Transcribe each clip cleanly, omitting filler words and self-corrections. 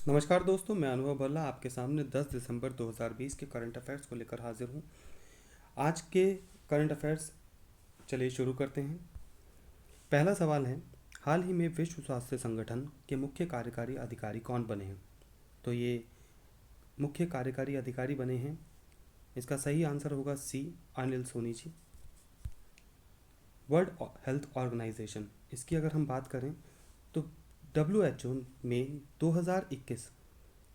नमस्कार दोस्तों, मैं अनुभव भल्ला आपके सामने 10 दिसंबर 2020 के करंट अफेयर्स को लेकर हाजिर हूँ। आज के करंट अफेयर्स चलिए शुरू करते हैं। पहला सवाल है, हाल ही में विश्व स्वास्थ्य संगठन के मुख्य कार्यकारी अधिकारी कौन बने हैं? तो ये मुख्य कार्यकारी अधिकारी बने हैं, इसका सही आंसर होगा सी, Anil Soni ji. World health organisation, इसकी अगर हम बात करें तो WHO में 2021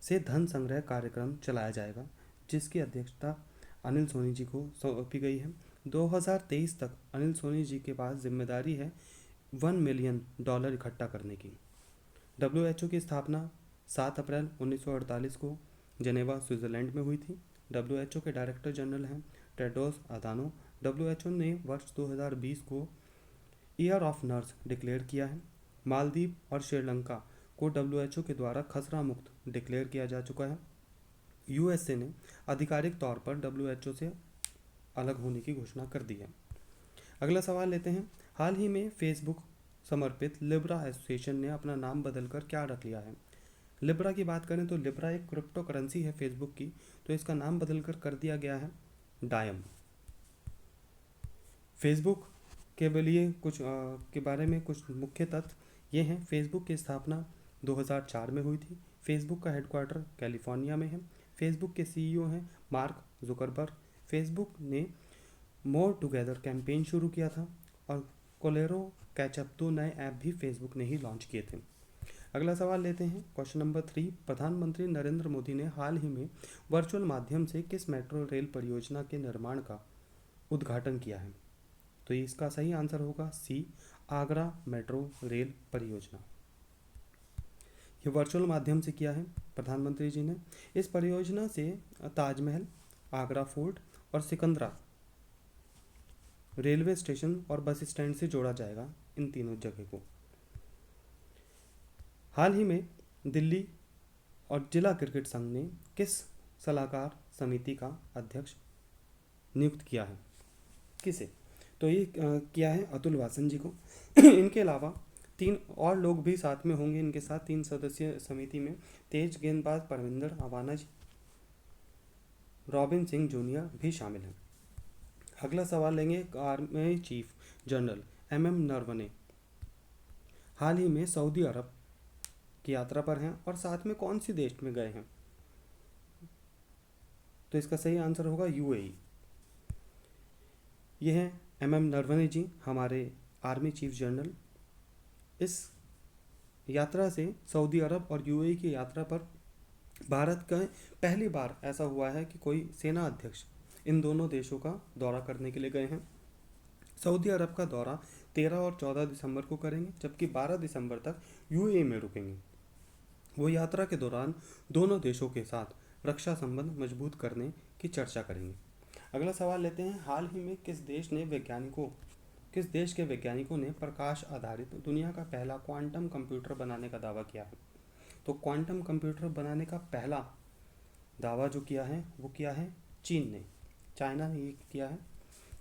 से धन संग्रह कार्यक्रम चलाया जाएगा, जिसकी अध्यक्षता अनिल सोनी जी को सौंपी गई है। 2023 तक अनिल सोनी जी के पास जिम्मेदारी है $1 मिलियन इकट्ठा करने की। WHO की स्थापना 7 अप्रैल 1948 को जेनेवा, स्विट्ज़रलैंड में हुई थी। WHO के डायरेक्टर जनरल हैं टेड्रोस अधानो। WHO ने वर्ष 2020 को ईयर ऑफ नर्स डिक्लेयर किया है। मालदीव और श्रीलंका को WHO के द्वारा खसरा मुक्त डिक्लेयर किया जा चुका है। USA ने आधिकारिक तौर पर WHO से अलग होने की घोषणा कर दी है। अगला सवाल लेते हैं, हाल ही में फेसबुक समर्पित लिब्रा एसोसिएशन ने अपना नाम बदलकर क्या रख लिया है? लिब्रा की बात करें तो लिब्रा एक क्रिप्टो करेंसी है फेसबुक की, तो इसका नाम बदलकर कर दिया गया है डायम। फेसबुक के लिए कुछ के बारे में कुछ मुख्य तथ्य ये हैं। फेसबुक की स्थापना 2004 में हुई थी। फेसबुक का हेडक्वार्टर कैलिफोर्निया में है। फेसबुक के CEO हैं मार्क जुकरबर्ग। फेसबुक ने मोर टुगेदर कैंपेन शुरू किया था और कोलेरो कैचअप 2 नए ऐप भी फेसबुक ने ही लॉन्च किए थे। अगला सवाल लेते हैं, क्वेश्चन नंबर 3, प्रधानमंत्री नरेंद्र मोदी ने हाल ही में वर्चुअल माध्यम से किस मेट्रो रेल परियोजना के निर्माण का उद्घाटन किया है? तो इसका सही आंसर होगा सी, आगरा मेट्रो रेल परियोजना। ये वर्चुअल माध्यम से किया है प्रधानमंत्री जी ने। इस परियोजना से ताजमहल, आगरा फोर्ट और सिकंदरा रेलवे स्टेशन और बस स्टैंड से जोड़ा जाएगा, इन तीनों जगह को। हाल ही में दिल्ली और जिला क्रिकेट संघ ने किस सलाहकार समिति का अध्यक्ष नियुक्त किया है? किसे? तो ये किया है अतुल वासन जी को। इनके अलावा 3 और लोग भी साथ में होंगे इनके साथ 3 सदस्यीय समिति में। तेज गेंदबाज परविंदर अवाना, रॉबिन सिंह जूनियर भी शामिल हैं। अगला सवाल लेंगे, army chief general MM Naravane हाल ही में सऊदी अरब की यात्रा पर हैं और साथ में कौन सी देश में गए हैं? तो इसका सही आंसर होगा UAE। ये हैं MM नरवणे जी, हमारे आर्मी चीफ जनरल। इस यात्रा से सऊदी अरब और UAE की यात्रा पर भारत का पहली बार ऐसा हुआ है कि कोई सेना अध्यक्ष इन दोनों देशों का दौरा करने के लिए गए हैं। सऊदी अरब का दौरा 13 और 14 दिसंबर को करेंगे, जबकि 12 दिसंबर तक UAE में रुकेंगे। वो यात्रा के दौरान दोनों देशों के साथ रक्षा संबंध मजबूत करने की चर्चा करेंगे। अगला सवाल लेते हैं, हाल ही में किस देश के वैज्ञानिकों ने प्रकाश आधारित दुनिया का पहला क्वांटम कंप्यूटर बनाने का दावा किया है? तो क्वांटम कंप्यूटर बनाने का पहला दावा जो किया है वो किया है चीन ने, चाइना ने ये किया है।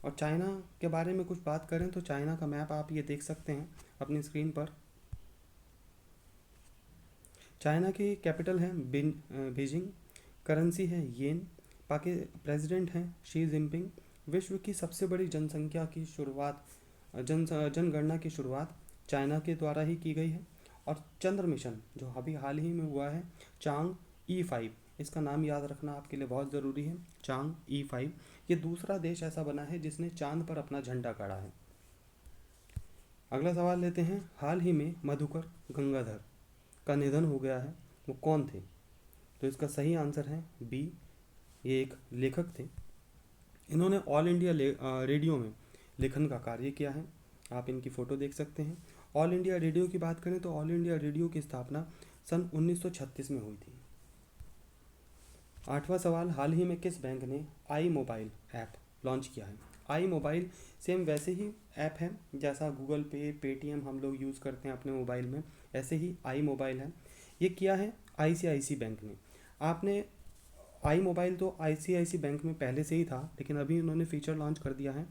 और चाइना के बारे में कुछ बात करें तो चाइना का मैप आप ये देख सकते हैं अपनी स्क्रीन पर। चाइना की कैपिटल है बीजिंग, करेंसी है येन, प्रेसिडेंट हैं शी जिनपिंग। विश्व की सबसे बड़ी जनगणना की शुरुआत चाइना के द्वारा ही की गई है। और चंद्र मिशन जो अभी हाल ही में हुआ है, चांग E5, इसका नाम याद रखना आपके लिए बहुत ज़रूरी है, चांग E5। ये दूसरा देश ऐसा बना है जिसने चांद पर अपना झंडा गाड़ा है। अगला सवाल लेते हैं, हाल ही में मधुकर गंगाधर का निधन हो गया है, वो कौन थे? तो इसका सही आंसर है बी, ये एक लेखक थे। इन्होंने ऑल इंडिया रेडियो में लेखन का कार्य किया है, आप इनकी फ़ोटो देख सकते हैं। ऑल इंडिया रेडियो की बात करें तो ऑल इंडिया रेडियो की स्थापना सन 1936 में हुई थी। 8वां सवाल, हाल ही में किस बैंक ने आई मोबाइल ऐप लॉन्च किया है? आई मोबाइल सेम वैसे ही ऐप है जैसा गूगल पे, पेटीएम हम लोग यूज़ करते हैं अपने मोबाइल में, ऐसे ही आई मोबाइल है। ये किया है ICICI बैंक ने। आपने आई मोबाइल तो ICICI बैंक में पहले से ही था, लेकिन अभी उन्होंने फीचर लॉन्च कर दिया है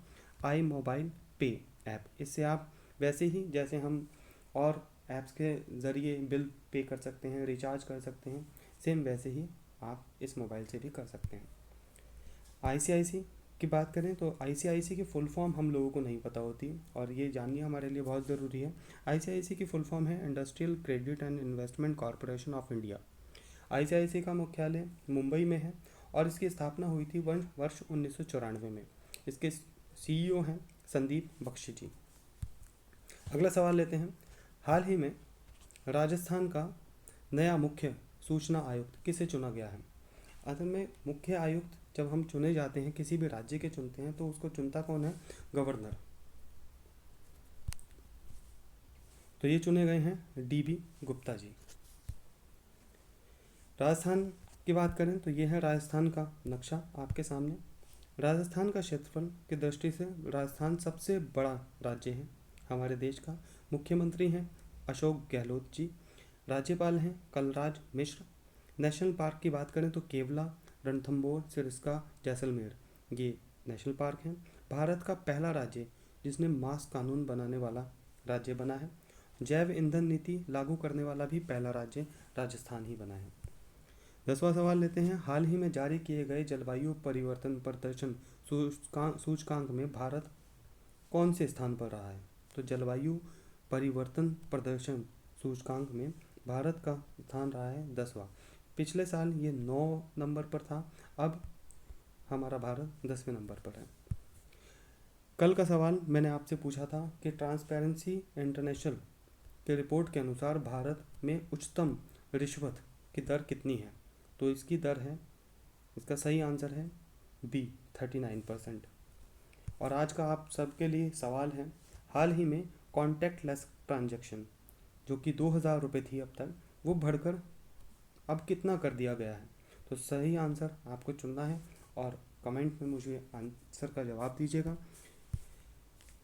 आई मोबाइल पे ऐप। इससे आप वैसे ही जैसे हम और ऐप्स के ज़रिए बिल पे कर सकते हैं, रिचार्ज कर सकते हैं, सेम वैसे ही आप इस मोबाइल से भी कर सकते हैं। आईसीआईसी की बात करें तो आईसीआईसी की फुल फॉर्म हम लोगों को नहीं पता होती और ये जाननी हमारे लिए बहुत ज़रूरी है। आईसीआईसी की फुल फॉर्म है industrial credit and investment corporation of India. ICIC का मुख्यालय मुंबई में है और इसकी स्थापना हुई थी वर्ष 1994 में। इसके सीईओ हैं संदीप बख्शी जी। अगला सवाल लेते हैं। हाल ही में राजस्थान का नया मुख्य सूचना आयुक्त किसे चुना गया है? असल में मुख्य आयुक्त जब हम चुने जाते हैं, किसी भी राज्य के चुनते हैं, तो उसको चुनता कौन है? गवर्नर। तो ये चुने गए हैं डीबी गुप्ता जी। राजस्थान की बात करें तो ये है राजस्थान का नक्शा आपके सामने। राजस्थान का क्षेत्रफल की दृष्टि से राजस्थान सबसे बड़ा राज्य है हमारे देश का। मुख्यमंत्री हैं अशोक गहलोत जी। राज्यपाल हैं कलराज मिश्र। नेशनल पार्क की बात करें तो केवला, रणथंभौर, सिरस्का, जैसलमेर ये नेशनल पार्क हैं। भारत का पहला राज्य जिसने मास्क कानून बनाने वाला राज्य बना है। जैव ईंधन नीति लागू करने वाला भी पहला राज्य राजस्थान ही बना है। 10वां सवाल लेते हैं। हाल ही में जारी किए गए जलवायु परिवर्तन प्रदर्शन सूचकांक में भारत कौन से स्थान पर रहा है? तो जलवायु परिवर्तन प्रदर्शन सूचकांक में भारत का स्थान रहा है 10वां। पिछले साल ये 9 नंबर पर था, अब हमारा भारत 10वें नंबर पर है। कल का सवाल मैंने आपसे पूछा था कि ट्रांसपेरेंसी इंटरनेशनल के रिपोर्ट के अनुसार भारत में उच्चतम रिश्वत की दर कितनी है? तो इसकी दर है, इसका सही आंसर है बी 39%। और आज का आप सबके लिए सवाल है, हाल ही में कॉन्टैक्टलेस ट्रांजैक्शन जो कि 2000 रुपये थी अब तक, वो बढ़कर अब कितना कर दिया गया है? तो सही आंसर आपको चुनना है और कमेंट में मुझे आंसर का जवाब दीजिएगा।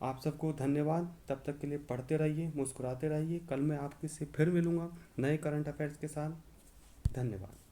आप सबको धन्यवाद। तब तक के लिए पढ़ते रहिए, मुस्कुराते रहिए। कल मैं आपसे फिर मिलूँगा नए करंट अफेयर्स के साथ। धन्यवाद।